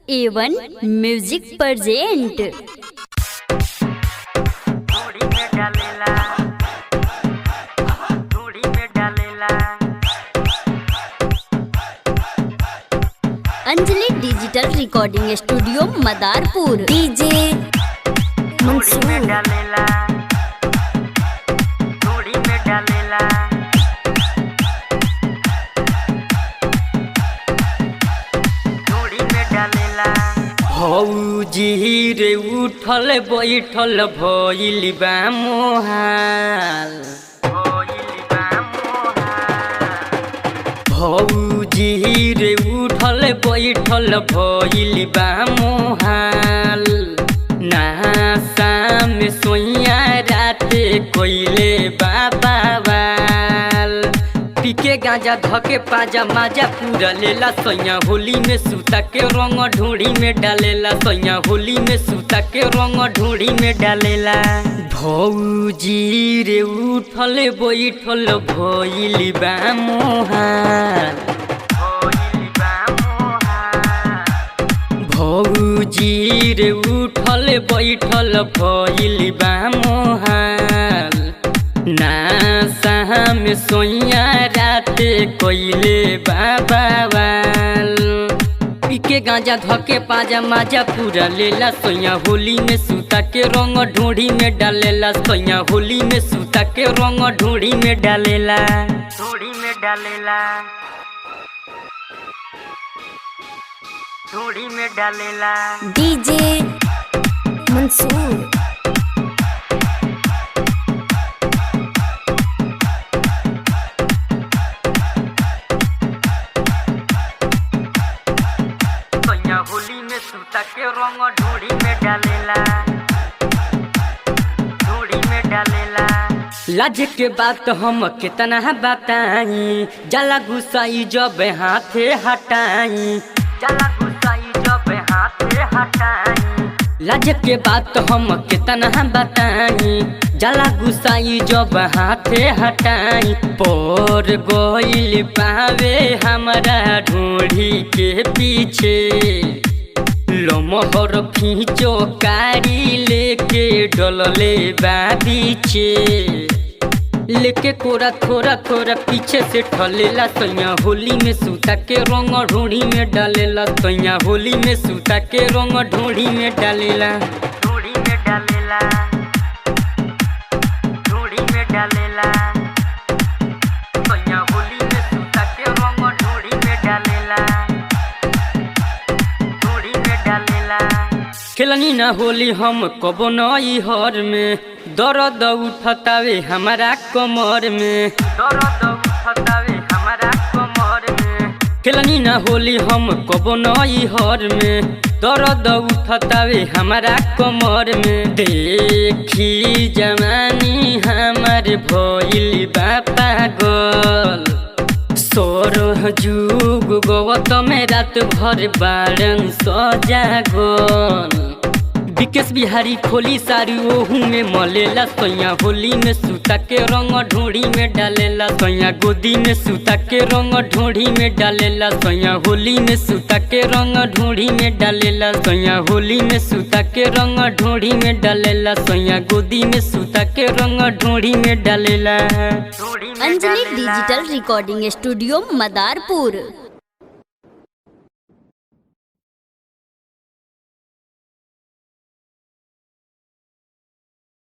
A1 music present. Anjali digital recording studio Madarpur. DJ Mansoor. भौजी रे उठल बैठल भइल बा मोहाल। भौजी रे उठल बैठल भइल बा मोहाल। नासा में सोइया राते कोइले बाबा पीके गांजा धके पाजा माजा पूरा लेला। सैया होली में सूता के रंग ढूंढी में डालेला। सैया होली में सूता के रंग ढूंढी में डालेला। भौजी रे उठल बैठल भइल बा मोहाल। भौजी रे उठल बैठल भइल बा मोहाल। नासा में सोइया राते कोइले बाबाल पीके गांजा धके पाजा माजा पूरा लेला। सोइया होली में सूता के रंग ढूंढी में डालेला। सोइया होली में सूता के रंग ढूंढी में डालेला। ढूंढी में डालेला। ढूंढी में डालेला। डीजे मंसूर। होली में सूता के रंग ढूंढी में डालेला। ढूंढी में डालेला। लाज के बात हम कितना बताई। जला गुस्साई जब हाथे हटाई। जला गुस्साई जब हाथे हटाई। लाज के बात हम कितना बताई। जला गुस्साई जब हाथे हटाई। पर गोइल पावे हमारा ढूंढी के पीछे। लमहर खींचो कारी लेके डलले बाबीचे। लेके कोरा थोड़ा थोड़ा पीछे से ठलेला। सैया होली में सूता के रंग ढूंढी में डालेला। सैया होली में सूता के रंग ढूंढी में डालेला। ढूंढी में डालेला। ढूंढी में डालेला। सैया होली में सूता के रंग ढूंढी में डालेला। ढूंढी में डालेला। खेलनी ना होली हम कबो नई हर में। दर्द उठतावे हमारा कमर में। दर्द उठतावे हमारा कमर में। खेलनी ना होली हम कबो नई हर में। दर्द उठतावे हमारा कमर में। देखी जवानी हमार भइल बा पागल। सोरह जुग गवत में रात भर बारन सजागल। विकेश बिहारी खोली सारी ओहू में मलेला। सैया होली में सूता के रंग ढूंढी में डालेला। सैया गोदी में सूता के रंग ढूंढी में डालेला। सैया होली में सूता के रंग ढूंढी में डालेला। सैया होली में सूता के रंग ढूंढी में डालेला। सैया गोदी में सूता के रंग ढूंढी में डालेला। Anjali digital recording studio Madarpur.